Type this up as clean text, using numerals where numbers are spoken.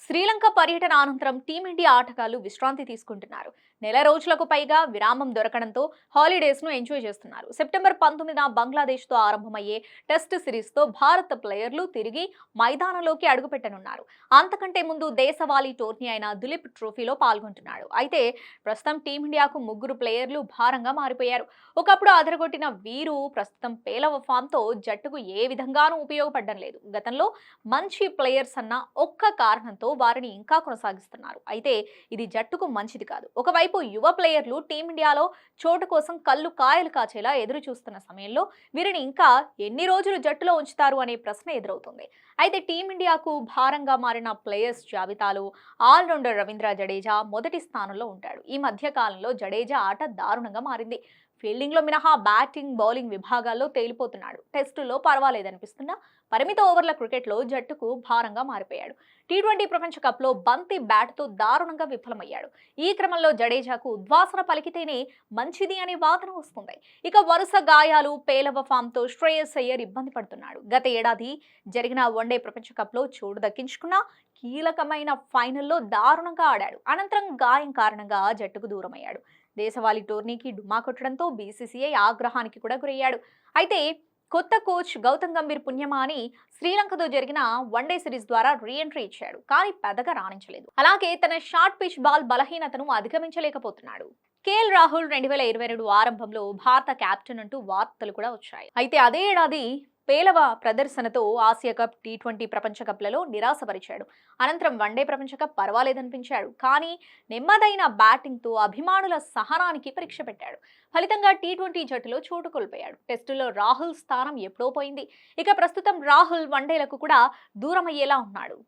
శ్రీలంక పర్యటన అనంతరం టీమిండియా ఆటగాళ్లు విశ్రాంతి తీసుకుంటున్నారు. నెల రోజులకు పైగా విరామం దొరకడంతో హాలిడేస్ ను ఎంజాయ్ చేస్తున్నారు. సెప్టెంబర్ 19న బంగ్లాదేశ్ తో ఆరంభమయ్యే టెస్ట్ సిరీస్ తో భారత ప్లేయర్లు తిరిగి మైదానంలోకి అడుగుపెట్టనున్నారు. అంతకంటే ముందు దేశవాళీ టోర్నీ అయిన దులీప్ ట్రోఫీలో పాల్గొంటున్నాడు. అయితే ప్రస్తుతం టీమిండియాకు ముగ్గురు ప్లేయర్లు భారంగా మారిపోయారు. ఒకప్పుడు అదరగొట్టిన వీరు ప్రస్తుతం పేలవ ఫామ్ తో జట్టుకు ఏ విధంగానూ ఉపయోగపడడం లేదు. గతంలో మంచి ప్లేయర్స్ అన్న ఒక్క కారణంతో వారిని ఇంకా కొనసాగిస్తున్నారు. అయితే ఇది జట్టుకు మంచిది కాదు. ఒకవైపు యువ ప్లేయర్లు టీమిండియాలో చోటు కోసం కళ్ళు కాయలు కాచేలా ఎదురు చూస్తున్న సమయంలో వీరిని ఇంకా ఎన్ని రోజులు జట్టులో ఉంచుతారు అనే ప్రశ్న ఎదురవుతుంది. అయితే టీమిండియాకు భారంగా మారిన ప్లేయర్స్ జాబితాలో ఆల్రౌండర్ రవీంద్ర జడేజా మొదటి స్థానంలో ఉంటాడు. ఈ మధ్య కాలంలో జడేజా ఆట దారుణంగా మారింది. ఫీల్డింగ్లో మినహా బ్యాటింగ్, బౌలింగ్ విభాగాల్లో తేలిపోతున్నాడు. టెస్టుల్లో పర్వాలేదనిపిస్తున్నా పరిమిత ఓవర్ల క్రికెట్లో జట్టుకు భారంగా మారిపోయాడు. టీ20 ప్రపంచ కప్లో బంతి బ్యాట్తో దారుణంగా విఫలమయ్యాడు. ఈ క్రమంలో జడేజాకు ఉద్వాసన పలికితేనే మంచిది అనే వాదన వస్తుంది. ఇక వరుస గాయాలు, పేలవ ఫామ్తో శ్రేయస్ అయ్యర్ ఇబ్బంది పడుతున్నాడు. గత ఏడాది జరిగిన వన్డే ప్రపంచ కప్లో చోటు దక్కించుకున్న కీలకమైన ఫైనల్లో దారుణంగా ఆడాడు. అనంతరం గాయం కారణంగా జట్టుకు దూరమయ్యాడు. దేశవాళీ టోర్నీకి డుమా కొట్టడంతో బీసీసీఐ ఆగ్రహానికి కూడా గురయ్యాడు. అయితే కొత్త కోచ్ గౌతమ్ గంభీర్ పుణ్యమా అని శ్రీలంకతో జరిగిన వన్డే సిరీస్ ద్వారా రీ ఎంట్రీ ఇచ్చాడు. కానీ పెద్దగా రాణించలేదు. అలాగే తన షార్ట్ పిచ్ బాల్ బలహీనతను అధిగమించలేకపోతున్నాడు. కేఎల్ రాహుల్ 2022 ఆరంభంలో భారత కెప్టెన్ అంటూ వార్తలు కూడా వచ్చాయి. అయితే అదే ఏడాది పేలవ ప్రదర్శనతో ఆసియా కప్, టీ20 ప్రపంచ కప్లలో నిరాశపరిచాడు. అనంతరం వన్డే ప్రపంచ కప్ పర్వాలేదనిపించాడు. కానీ నెమ్మదైన బ్యాటింగ్తో అభిమానుల సహనానికి పరీక్ష పెట్టాడు. ఫలితంగా టీ20 జట్టులో చోటు కోల్పోయాడు. టెస్టులో రాహుల్ స్థానం ఎప్పుడో పోయింది. ఇక ప్రస్తుతం రాహుల్ వన్డేలకు కూడా దూరమయ్యేలా ఉన్నాడు.